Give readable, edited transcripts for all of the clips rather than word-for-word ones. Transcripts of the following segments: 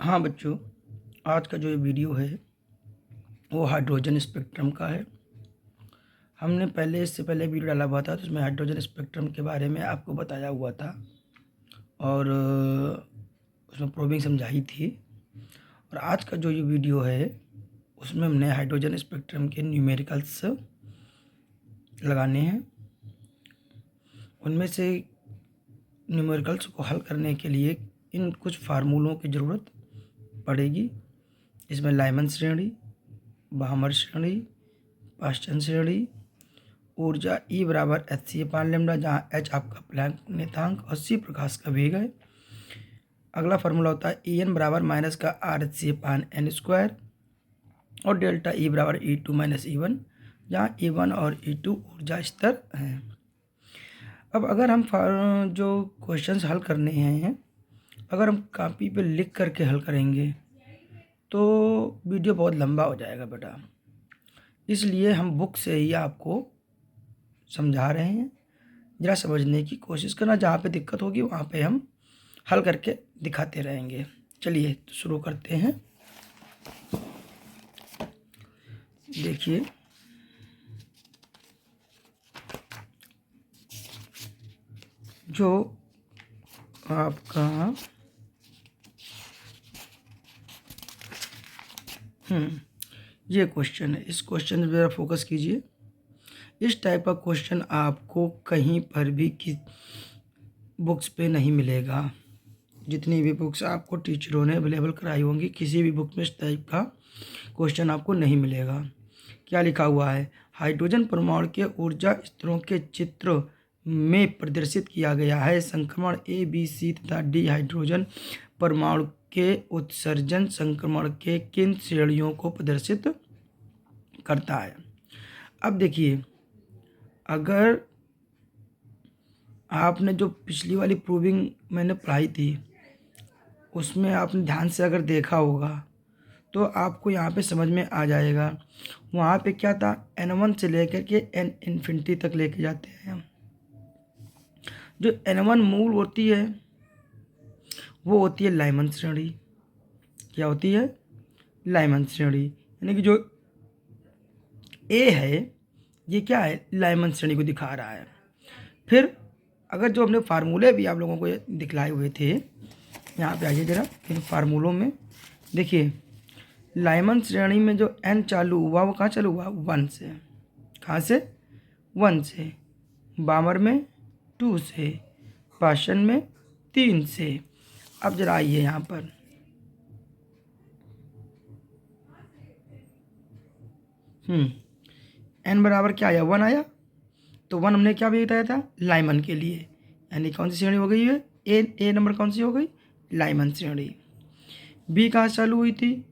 हाँ बच्चों, आज का जो ये वीडियो है वो हाइड्रोजन स्पेक्ट्रम का है। हमने इससे पहले वीडियो डाला हुआ था, तो उसमें हाइड्रोजन स्पेक्ट्रम के बारे में आपको बताया हुआ था और उसमें प्रोबिंग समझाई थी। और आज का जो ये वीडियो है उसमें हमने हाइड्रोजन स्पेक्ट्रम के न्यूमेरिकल्स लगाने हैं। उनमें से न्यूमेरिकल्स को हल करने के लिए इन कुछ फार्मूलों की ज़रूरत पड़ेगी। इसमें लाइमन श्रेणी, बाहमर श्रेणी, पास्टन श्रेणी, ऊर्जा E बराबर hc/λ, जहाँ h आपका प्लैंक नियतांक और c प्रकाश का वेग है। अगला फार्मूला होता है En बराबर माइनस का r/hc/n² और डेल्टा E बराबर E2 - E1, जहाँ E1 और E2 ऊर्जा स्तर हैं। अब अगर हम जो क्वेश्चंस हल करने हैं, अगर हम कॉपी पे लिख करके हल करेंगे तो वीडियो बहुत लंबा हो जाएगा बेटा, इसलिए हम बुक से ही आपको समझा रहे हैं। ज़रा समझने की कोशिश करना, जहाँ पे दिक्कत होगी वहाँ पे हम हल करके दिखाते रहेंगे। चलिए तो शुरू करते हैं। देखिए, जो आपका ये क्वेश्चन है, इस क्वेश्चन पे ज़रा फोकस कीजिए। इस टाइप का क्वेश्चन आपको कहीं पर भी बुक्स पे नहीं मिलेगा। जितनी भी बुक्स आपको टीचरों ने अवेलेबल कराई होंगी, किसी भी बुक में इस टाइप का क्वेश्चन आपको नहीं मिलेगा। क्या लिखा हुआ है? हाइड्रोजन परमाणु के ऊर्जा स्तरों के चित्र में प्रदर्शित किया गया है। संक्रमण A, B, C तथा D हाइड्रोजन परमाणु के उत्सर्जन संक्रमण के किन श्रेणियों को प्रदर्शित करता है? अब देखिए, अगर आपने जो पिछली वाली प्रूविंग मैंने पढ़ाई थी उसमें आपने ध्यान से अगर देखा होगा तो आपको यहाँ पे समझ में आ जाएगा। वहाँ पे क्या था, N1 से लेकर के N∞ तक लेके जाते हैं हम। जो N1 मूल होती है वो होती है लाइमन श्रेणी। क्या होती है? लाइमन श्रेणी। यानी कि जो A है ये क्या है, लाइमन श्रेणी को दिखा रहा है। फिर अगर जो हमने फार्मूले भी आप लोगों को दिखलाए हुए थे, यहाँ पे आइए जरा इन फार्मूलों में देखिए। लाइमन श्रेणी में जो N चालू हुआ वो कहाँ चालू हुआ? 1 से। कहाँ से? 1 से। बामर में 2 से, पाशन में 3 से। अब जरा आइए यहाँ पर, N बराबर क्या आया? 1 आया। तो 1 हमने क्या भी बताया था? लाइमन के लिए। यानी कौन सी श्रेणी हो गई है? ए नंबर कौन सी हो गई? लाइमन श्रेणी। बी कहाँ चालू हुई थी?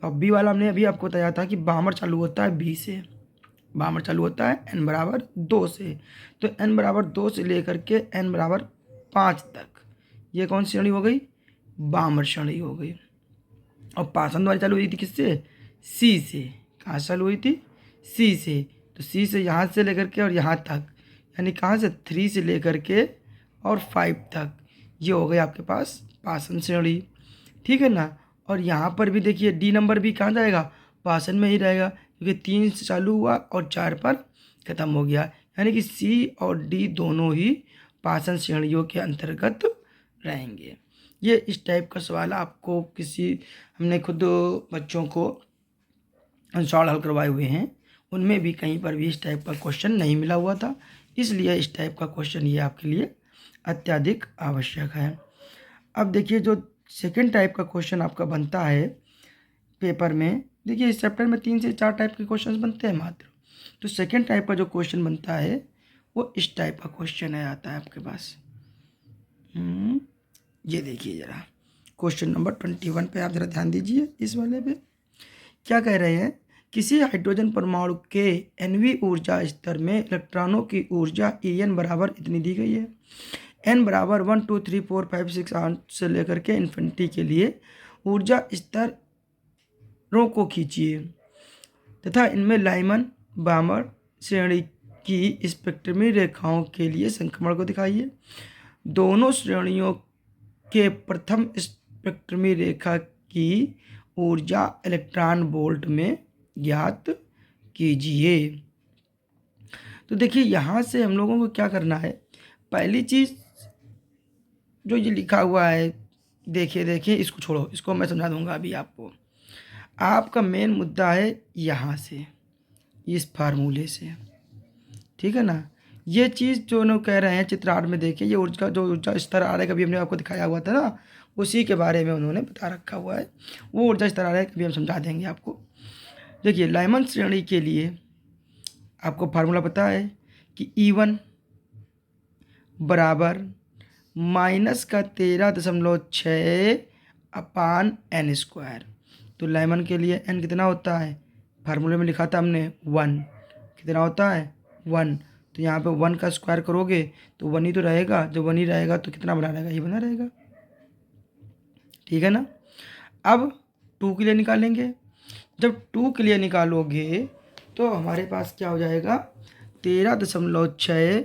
और बी वाला हमने अभी आपको बताया था कि बामर चालू होता है बी से। बामर चालू होता है N बराबर 2 से। तो N बराबर 2 से लेकर के N बराबर 5 तक ये कौन सी श्रेणी हो गई? बामर श्रेणी हो गई। और पासंद वाली चालू हुई थी किससे? सी से। कहाँ चालू हुई थी? सी से। तो सी से यहाँ से लेकर के और यहाँ तक, यानी कहाँ से? 3 से लेकर के और 5 तक, ये हो गई आपके पास पासन श्रेणी। ठीक है ना। और यहाँ पर भी देखिए डी नंबर भी कहाँ जाएगा? पासन में ही रहेगा, क्योंकि 3 से चालू हुआ और 4 पर ख़त्म हो गया। यानी कि सी और डी दोनों ही पासन श्रेणियों के अंतर्गत रहेंगे। ये इस टाइप का सवाल आपको हमने खुद बच्चों को सवाल हल करवाए हुए हैं, उनमें भी कहीं पर भी इस टाइप का क्वेश्चन नहीं मिला हुआ था, इसलिए इस टाइप का क्वेश्चन ये आपके लिए अत्यधिक आवश्यक है। अब देखिए, जो सेकेंड टाइप का क्वेश्चन आपका बनता है पेपर में, देखिए इस चैप्टर में 3 से 4 टाइप के क्वेश्चन बनते हैं मात्र। तो सेकेंड टाइप का जो क्वेश्चन बनता है वो इस टाइप का क्वेश्चन है, आता है आपके पास। ये देखिए जरा, क्वेश्चन नंबर 21 पे आप जरा ध्यान दीजिए। इस वाले पे क्या कह रहे हैं? किसी हाइड्रोजन परमाणु के NV ऊर्जा स्तर में इलेक्ट्रॉनों की ऊर्जा En बराबर इतनी दी गई है। N बराबर 1 2 3 4 5 6 8 से लेकर के इन्फिनिटी के लिए ऊर्जा स्तरों को खींचिए तथा इनमें लाइमन बामर श्रेणी की स्पेक्ट्रमी रेखाओं के लिए संक्रमण को दिखाइए। दोनों श्रेणियों के प्रथम स्पेक्ट्रमी रेखा की ऊर्जा इलेक्ट्रॉन वोल्ट में ज्ञात कीजिए। तो देखिए यहाँ से हम लोगों को क्या करना है, पहली चीज़ जो ये लिखा हुआ है, देखिए देखिए इसको छोड़ो, इसको मैं समझा दूंगा अभी आपको। आपका मेन मुद्दा है यहाँ से, इस फार्मूले से, ठीक है ना। ये चीज़ जो लोग कह रहे हैं चित्र 8 में देखिए, ये ऊर्जा जो ऊर्जा स्तर आ रहा है, कभी हमने आपको दिखाया हुआ था ना, उसी के बारे में उन्होंने बता रखा हुआ है। वो ऊर्जा स्तर आ रहा है, कभी हम समझा देंगे आपको। देखिए लाइमन श्रेणी के लिए आपको फार्मूला पता है कि E1 बराबर -13.6 अपान n स्क्वायर। तो लाइमन के लिए n कितना होता है, फार्मूले में लिखा था हमने 1, कितना होता है 1। तो यहाँ पे 1 का स्क्वायर करोगे तो 1 ही तो रहेगा, जब 1 ही रहेगा तो कितना बना रहेगा, ये बना रहेगा, ठीक है ना। अब 2 के लिए निकालेंगे, जब 2 के लिए निकालोगे तो हमारे पास क्या हो जाएगा 13.6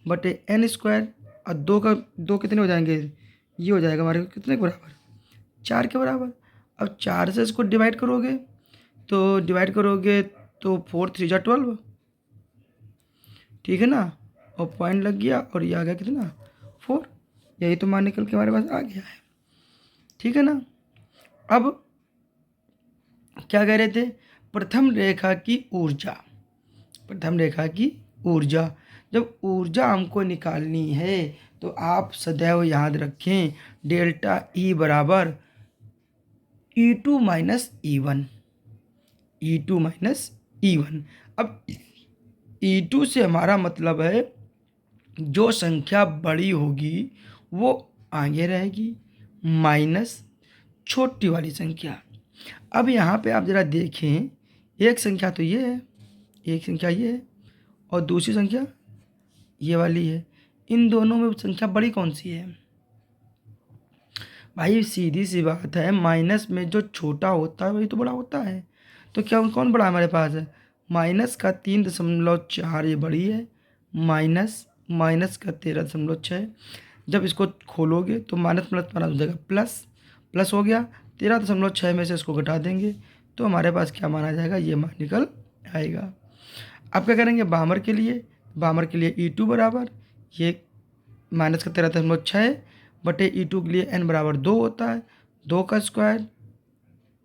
बटे n स्क्वायर, और 2 कितने हो जाएंगे, ये हो जाएगा हमारे कितने के बराबर, 4 के बराबर। अब 4 से इसको डिवाइड करोगे तो 4 3 जा 12, ठीक है ना, और पॉइंट लग गया और ये आ गया कितना 4। यही तो मान निकल के हमारे पास आ गया है, ठीक है ना। अब क्या कह रहे थे, प्रथम रेखा की ऊर्जा, जब ऊर्जा हमको निकालनी है तो आप सदैव याद रखें डेल्टा E बराबर E2 माइनस E1, अब E2 से हमारा मतलब है जो संख्या बड़ी होगी वो आगे रहेगी, माइनस छोटी वाली संख्या। अब यहाँ पे आप ज़रा देखें, एक संख्या तो ये है, एक संख्या ये है, और दूसरी संख्या ये वाली है। इन दोनों में संख्या बड़ी कौन सी है भाई, सीधी सी बात है, माइनस में जो छोटा होता है वही तो बड़ा होता है। तो क्या कौन बड़ा हमारे पास है, माइनस का 3.4 ये बड़ी है, माइनस का 13.6। जब इसको खोलोगे तो माइनस प्लस माइनस हो जाएगा प्लस हो गया, 13.6 में से इसको घटा देंगे तो हमारे पास क्या माना जाएगा, ये मान निकल आएगा। अब क्या करेंगे बामर के लिए E2 बराबर ये माइनस का 13.6 बटे E2 के लिए n बराबर 2 होता है, 2 का स्क्वायर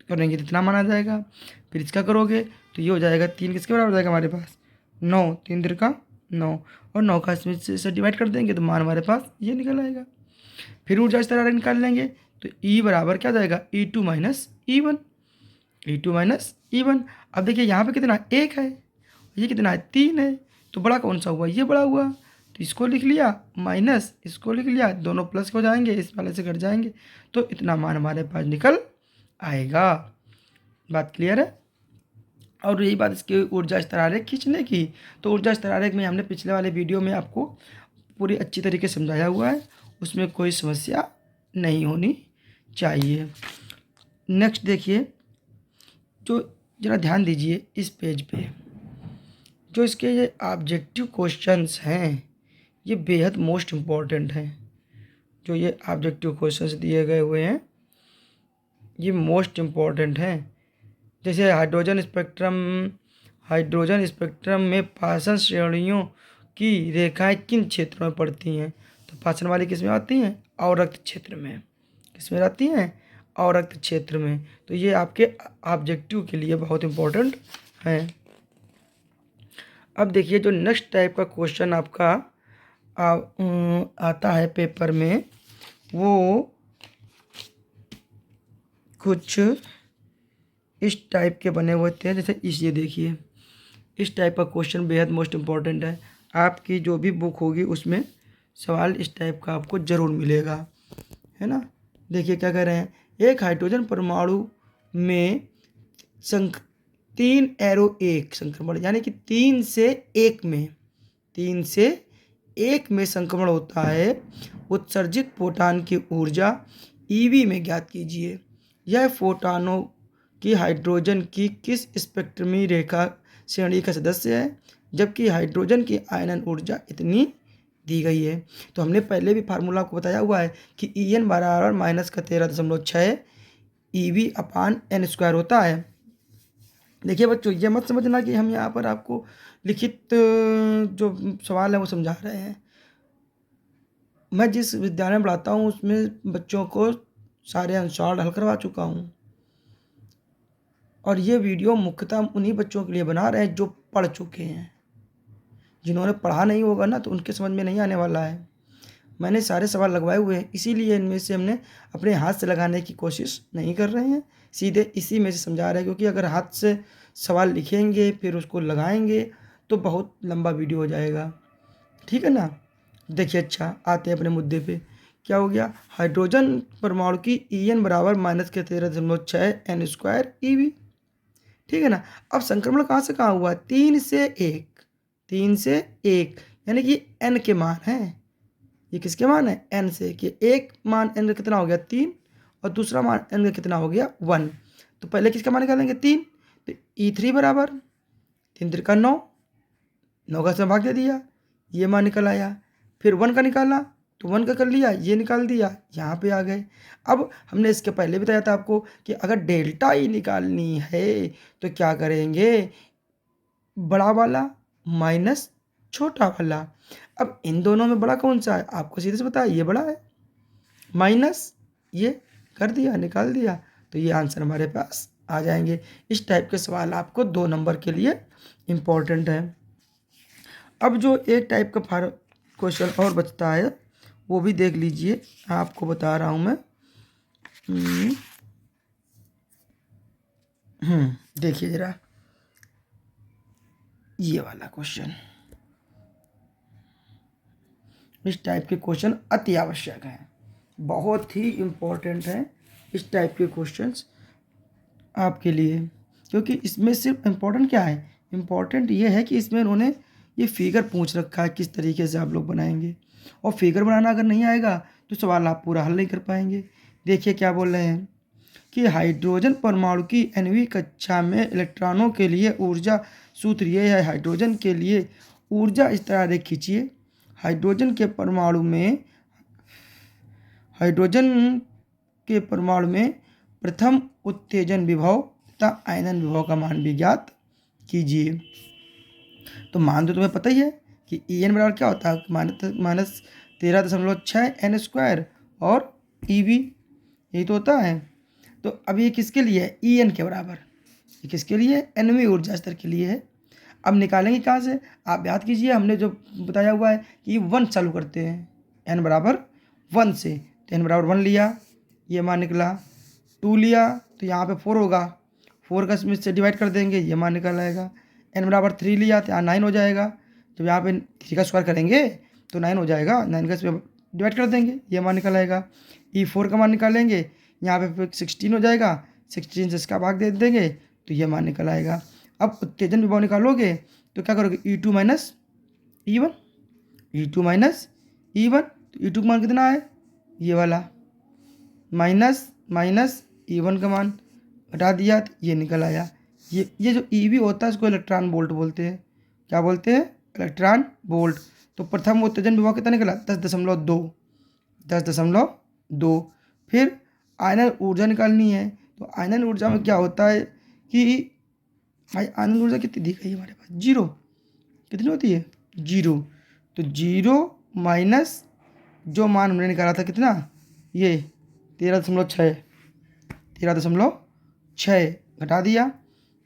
करेंगे तो इतना माना जाएगा। फिर इसका करोगे तो ये हो जाएगा 3 किसके बराबर जाएगा हमारे पास 9, 3 3 का 9, और 9 का इससे डिवाइड कर देंगे तो मान हमारे पास ये निकल आएगा। फिर ऊर्जा इस तरह निकाल लेंगे तो E बराबर क्या जाएगा E2 माइनस E1। अब देखिए यहाँ पे कितना 1 है, ये कितना है 3 है, तो बड़ा कौन सा हुआ, ये बड़ा हुआ, तो इसको लिख लिया माइनस, इसको लिख लिया, दोनों प्लस हो जाएंगे, इस वाले से घट जाएंगे, तो इतना मान हमारे पास निकल आएगा। बात क्लियर है। और यही बात इसकी ऊर्जा स्तर आरेख खींचने की, तो ऊर्जा स्तर आरेख में हमने पिछले वाले वीडियो में आपको पूरी अच्छी तरीके से समझाया हुआ है, उसमें कोई समस्या नहीं होनी चाहिए। नेक्स्ट देखिए, जो ज़रा ध्यान दीजिए इस पेज पे, जो इसके ये ऑब्जेक्टिव क्वेश्चंस हैं ये बेहद मोस्ट इम्पॉर्टेंट हैं। जो ये ऑब्जेक्टिव क्वेश्चंस दिए गए हुए हैं ये मोस्ट इम्पॉर्टेंट हैं। जैसे हाइड्रोजन स्पेक्ट्रम में पाषाण श्रेणियों की रेखाएं किन क्षेत्रों में पड़ती हैं, तो पाषाण वाली किस में आती हैं, अवरक्त क्षेत्र में। किस में आती हैं, अवरक्त क्षेत्र में। तो ये आपके ऑब्जेक्टिव के लिए बहुत इम्पोर्टेंट हैं। अब देखिए जो नेक्स्ट टाइप का क्वेश्चन आपका आता है पेपर में, वो कुछ इस टाइप के बने हुए थे। जैसे ये देखिए, इस टाइप का क्वेश्चन बेहद मोस्ट इम्पॉर्टेंट है। आपकी जो भी बुक होगी उसमें सवाल इस टाइप का आपको ज़रूर मिलेगा, है ना। देखिए क्या कह रहे हैं, एक हाइड्रोजन परमाणु में 3 एरो 1 संक्रमण, यानी कि 3 से 1 में संक्रमण होता है। उत्सर्जित फोटान की ऊर्जा EV में ज्ञात कीजिए। यह फोटानों की हाइड्रोजन की किस स्पेक्ट्रमी रेखा श्रेणी का सदस्य है, जबकि हाइड्रोजन की आयनन ऊर्जा इतनी दी गई है। तो हमने पहले भी फार्मूला को बताया हुआ है कि En बराबर माइनस का 13.6 EV अपान एन स्क्वायर होता है। देखिए बच्चों, ये मत समझना कि हम यहाँ पर आपको लिखित जो सवाल है वो समझा रहे हैं। मैं जिस विद्यालय में पढ़ाता हूँ उसमें बच्चों को सारे आंसर हल करवा चुका हूँ, और ये वीडियो मुख्यतः उन्हीं बच्चों के लिए बना रहे हैं जो पढ़ चुके हैं। जिन्होंने पढ़ा नहीं होगा ना तो उनके समझ में नहीं आने वाला है। मैंने सारे सवाल लगवाए हुए हैं, इसीलिए इनमें से हमने अपने हाथ से लगाने की कोशिश नहीं कर रहे हैं, सीधे इसी में से समझा रहे हैं। क्योंकि अगर हाथ से सवाल लिखेंगे फिर उसको लगाएंगे तो बहुत लंबा वीडियो हो जाएगा, ठीक है ना। देखिए, अच्छा आते हैं अपने मुद्दे पे। क्या हो गया? हाइड्रोजन परमाणु की En बराबर -13.6 n² ठीक है ना। अब संक्रमण कहाँ से कहाँ हुआ? 3 से 1, 3 से 1, यानी कि n के मान है। ये किसके मान है? n से। कि एक मान n का कितना हो गया? 3, और दूसरा मान n का कितना हो गया? 1। तो पहले किसका मान निकालेंगे? 3। तो E3 बराबर 3 3 का 9, 9 का इसमें भाग दे दिया, ये मान निकल आया। फिर 1 का निकाला तो 1 का कर लिया, ये निकाल दिया, यहाँ पे आ गए। अब हमने इसके पहले बताया था आपको कि अगर डेल्टा ई निकालनी है तो क्या करेंगे? बड़ा वाला माइनस छोटा वाला। अब इन दोनों में बड़ा कौन सा है? आपको सीधे से पता है, ये बड़ा है, माइनस ये कर दिया, निकाल दिया, तो ये आंसर हमारे पास आ जाएंगे। इस टाइप के सवाल आपको 2 नंबर के लिए इम्पोर्टेंट है। अब जो एक टाइप का क्वेश्चन और बचता है वो भी देख लीजिए, आपको बता रहा हूँ मैं। देखिए जरा ये वाला क्वेश्चन, इस टाइप के क्वेश्चन अति आवश्यक हैं, बहुत ही इम्पोर्टेंट हैं इस टाइप के क्वेश्चंस आपके लिए। क्योंकि इसमें सिर्फ इम्पोर्टेंट क्या है? इम्पोर्टेंट ये है कि इसमें उन्होंने ये फिगर पूछ रखा है किस तरीके से आप लोग बनाएंगे, और फिगर बनाना अगर नहीं आएगा तो सवाल आप पूरा हल नहीं कर पाएंगे। देखिए क्या बोल रहे हैं कि हाइड्रोजन परमाणु की 9वीं कक्षा में इलेक्ट्रॉनों के लिए ऊर्जा सूत्र ये है। हाइड्रोजन के लिए ऊर्जा इस तरह से खींचिए। हाइड्रोजन के परमाणु में प्रथम उत्तेजन विभव तथा आयनन विभव का मान भी ज्ञात कीजिए। तो मान तो तुम्हें पता ही है कि En बराबर क्या होता है? -13.6 n² और EV, यही तो होता है। तो अब ये किसके लिए है? En के बराबर। ये किसके लिए? 9वीं ऊर्जा स्तर के लिए है। अब निकालेंगे कहाँ से? आप याद कीजिए, हमने जो बताया हुआ है कि 1 चालू करते हैं, n बराबर 1 से। तो n बराबर 1 लिया, ये मान निकला। 2 लिया तो यहाँ पे 4 होगा, 4 का इसमें से डिवाइड कर देंगे, ये मान निकल आएगा। n बराबर 3 लिया तो यहाँ 9 हो जाएगा, जब यहाँ पे 3 का स्क्वायर करेंगे तो 9 हो जाएगा, 9 का इसमें डिवाइड कर देंगे, ये मान निकल आएगा। E4 का मान निकालेंगे, यहाँ पे 16 हो जाएगा, 16 से इसका भाग दे देंगे तो ये मान निकल आएगा। अब उत्तेजन विभव निकालोगे तो क्या करोगे? E2 minus E1, E2 minus E1। तो E2 का मान कितना है? ये वाला, माइनस माइनस E1 का मान हटा दिया तो ये निकल आया। ये जो EV होता है इसको इलेक्ट्रॉन वोल्ट बोलते हैं। क्या बोलते हैं? Electron volt. तो प्रथम उत्तेजन विभव कितना निकला? 10.2, 10.2। फिर आयनन ऊर्जा निकालनी है। तो आयनन ऊर्जा में क्या होता है कि भाई आयनन ऊर्जा कितनी दी गई है हमारे पास? 0। कितनी होती है? 0। तो 0 माइनस जो मान हमने निकाला था कितना? ये 13.6 घटा दिया,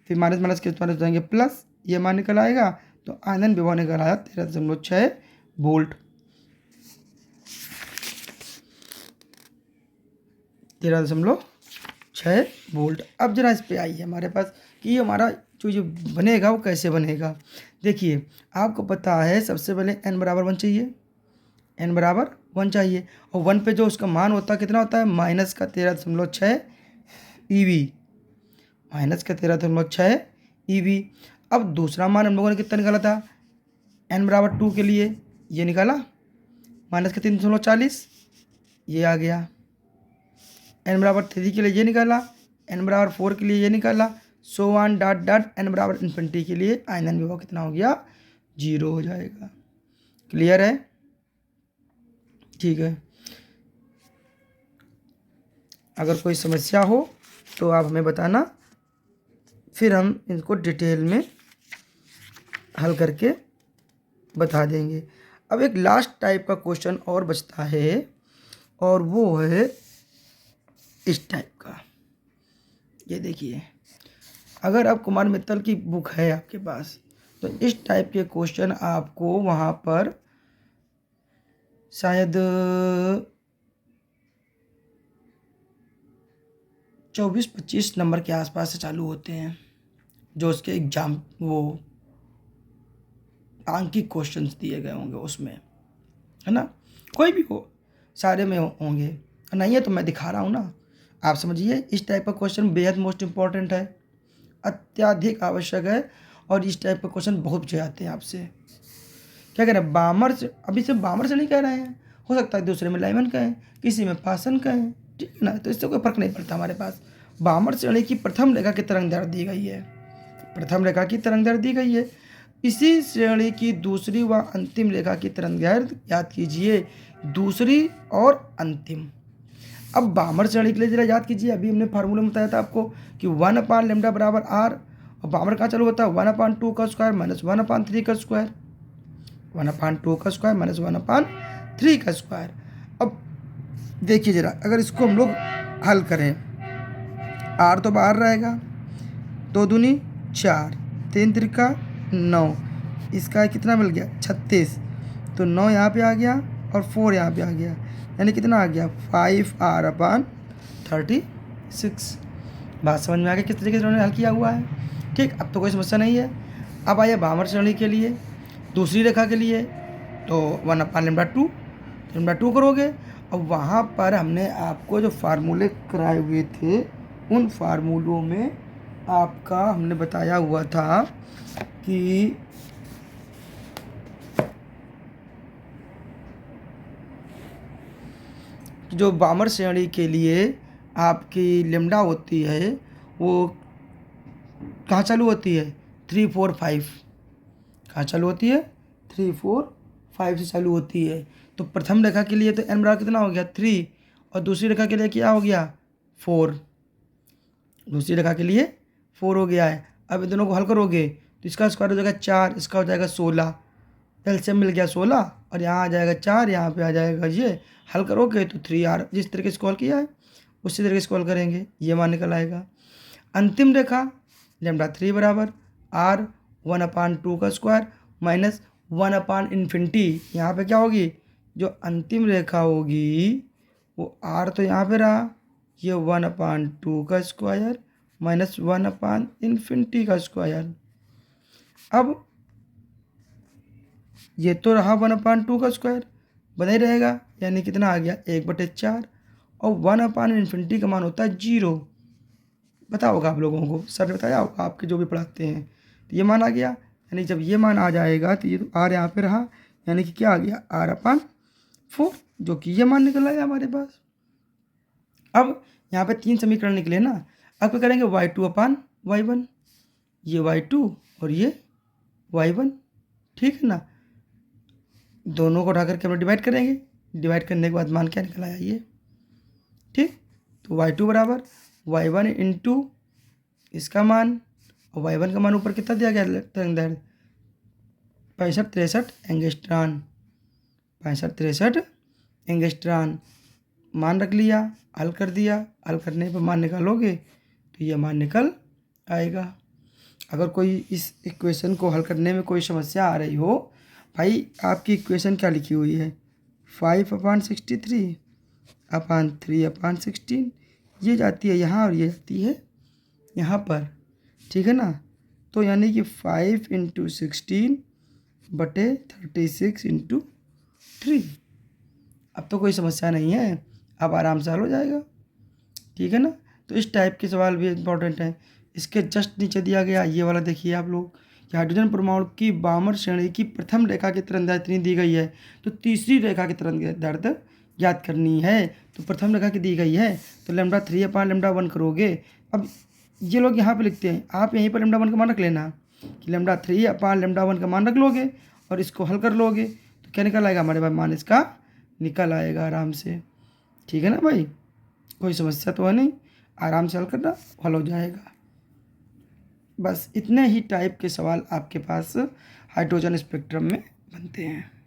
फिर माइनस माइनस के माइनस हो जाएंगे प्लस, ये मान निकल आएगा। तो आयनन विभव निकल आया 13.6 वोल्ट। 13.6 वोल्ट। अब जरा इस पे आइए हमारे पास कि हमारा जो ये बनेगा वो कैसे बनेगा। देखिए आपको पता है सबसे पहले n बराबर 1 चाहिए, n बराबर 1 चाहिए, और 1 पे जो उसका मान होता है कितना होता है? माइनस का 13.6 EV, माइनस का 13.6 EV। अब दूसरा मान हम लोगों ने कितना निकाला था? n बराबर 2 के लिए ये निकाला, माइनस का 3.40, ये आ गया। n बराबर 3 के लिए ये निकाला, n बराबर 4 के लिए ये निकाला, so one dot dot n बराबर इन्फिनिटी के लिए आयनन विभव कितना हो गया? 0 हो जाएगा। क्लियर है? ठीक है। अगर कोई समस्या हो तो आप हमें बताना, फिर हम इनको डिटेल में हल करके बता देंगे। अब एक लास्ट टाइप का क्वेश्चन और बचता है, और वो है इस टाइप का। ये देखिए, अगर आप कुमार मित्तल की बुक है आपके पास, तो इस टाइप के क्वेश्चन आपको वहाँ पर शायद 24-25 नंबर के आसपास से चालू होते हैं, जो उसके एग्जाम वो आंकिक क्वेश्चंस दिए गए होंगे उसमें, है ना। कोई भी हो, सारे में होंगे। नहीं है तो मैं दिखा रहा हूँ ना, आप समझिए। इस टाइप का क्वेश्चन बेहद मोस्ट इम्पॉर्टेंट है, अत्याधिक आवश्यक है, और इस टाइप के क्वेश्चन बहुत पूछे जाते हैं आपसे। क्या कह रहे हैं, बामर से, अभी से बामर से नहीं कह रहे हैं, हो सकता है दूसरे में लाइमन कहें, किसी में पासन कहें, ठीक है ना। तो इससे कोई फर्क नहीं पड़ता हमारे पास। बामर श्रेणी की प्रथम रेखा की तरंग दैर्घ्य दी गई है, प्रथम रेखा की तरंग दैर्घ्य दी गई है। इसी श्रेणी की दूसरी व अंतिम रेखा की तरंग दैर्घ्य याद कीजिए, दूसरी और अंतिम। अब बामर श्रेणी के लिए जरा याद कीजिए, अभी हमने फार्मूला में बताया था आपको कि 1/λ बराबर r, और बामर कहाँ चालू होता है, 1/2 का स्क्वायर माइनस 1/3 का स्क्वायर, 1/2 का स्क्वायर माइनस 1/3 का स्क्वायर। अब देखिए जरा, अगर इसको हम लोग हल करें, r तो बाहर रहेगा, 2 दूनी 4, 3 त्रिका 9, इसका कितना मिल गया 36, तो 9 यहाँ पे आ गया और 4 यहाँ पे आ गया, यानी कितना आ गया 5r/36। बात समझ में आ गई किस तरीके से उन्होंने हल किया हुआ है। ठीक, अब तो कोई समस्या नहीं है। अब आइए बामर श्रेणी के लिए, दूसरी रेखा के लिए, तो 1/2, λ2 करोगे, और वहाँ पर हमने आपको जो फार्मूले कराए हुए थे, उन फार्मूलों में आपका हमने बताया हुआ था कि जो बामर श्रेणी के लिए आपकी लेमडा होती है, वो कहाँ चालू होती है, 3, 4, 5। कहाँ चालू होती है, 3, 4, 5 से चालू होती है। तो प्रथम रेखा के लिए तो n बराबर कितना हो गया 3, और दूसरी रेखा के लिए क्या हो गया 4, दूसरी रेखा के लिए 4 हो गया है। अब इन दोनों को हल करोगे तो इसका स्क्वायर हो जाएगा 4, इसका हो जाएगा 16, एलसीएम मिल गया 16, और यहाँ आ जाएगा 4, यहाँ पे आ जाएगा ये। हल करोगे तो 3r, जिस तरीके से कॉल किया है उसी तरीके से कॉल करेंगे, ये मान निकल आएगा। अंतिम रेखा λ3 बराबर r 1/2 का स्क्वायर माइनस 1/∞। यहाँ पे क्या होगी, जो अंतिम रेखा होगी वो r तो यहाँ पे रहा, ये 1/2 का स्क्वायर माइनस 1/∞ का स्क्वायर। अब ये तो रहा 1/2 का स्क्वायर, बना ही रहेगा, यानी कितना आ गया 1/4, और 1/∞ का मान होता है 0। पता होगा आप लोगों को, सर ने बताया होगा आपके जो भी पढ़ाते हैं। तो ये मान आ गया, यानी जब ये मान आ जाएगा तो ये तो r यहाँ पे रहा, यानी कि क्या आ गया r/4, जो कि ये मान निकल आया हमारे पास। अब यहाँ पे 3 समीकरण निकले ना, अब क्या करेंगे y2/y1, ये y2 और ये y1, ठीक है ना। दोनों को उठा करके हम डिवाइड करेंगे, डिवाइड करने के बाद मान क्या निकल आया ये, ठीक। तो y2 बराबर y1 इंटू इसका मान, और y1 का मान ऊपर कितना दिया गया तरंग दैर्घ्य 65-63 एंगस्ट्रॉन, 65-63 एंगस्ट्रॉन। मान रख लिया, हल कर दिया, हल करने पर मान निकालोगे तो ये मान निकल आएगा। अगर कोई इस इक्वेशन को हल करने में कोई समस्या आ रही हो, भाई आपकी इक्वेशन क्या लिखी हुई है 5/63/3/16, ये जाती है यहाँ और ये जाती है यहाँ पर, ठीक है ना। तो यानी कि 5 × 16/36 × 3। अब तो कोई समस्या नहीं है, अब आराम से हल हो जाएगा, ठीक है ना। तो इस टाइप के सवाल भी इम्पोर्टेंट हैं। इसके जस्ट नीचे दिया गया ये वाला देखिए आप लोग कि हाइड्रोजन परमाणु की बामर श्रेणी की प्रथम रेखा की तरंग दैर्घ्य इतनी दी गई है, तो तीसरी रेखा की तरंग दैर्घ्य ज्ञात करनी है। तो प्रथम रेखा की दी गई है तो λ3/λ1 करोगे। अब ये लोग यहाँ पे लिखते हैं, आप यहीं पर λ1 का मान रख लेना कि λ3/λ1 का मान रख लोगे और इसको हल कर लोगे तो क्या निकल आएगा हमारे पास, मान इसका निकल आएगा आराम से, ठीक है ना भाई, कोई समस्या तो है नहीं। आराम से हल करना, हल हो जाएगा। बस इतने ही टाइप के सवाल आपके पास हाइड्रोजन स्पेक्ट्रम में बनते हैं।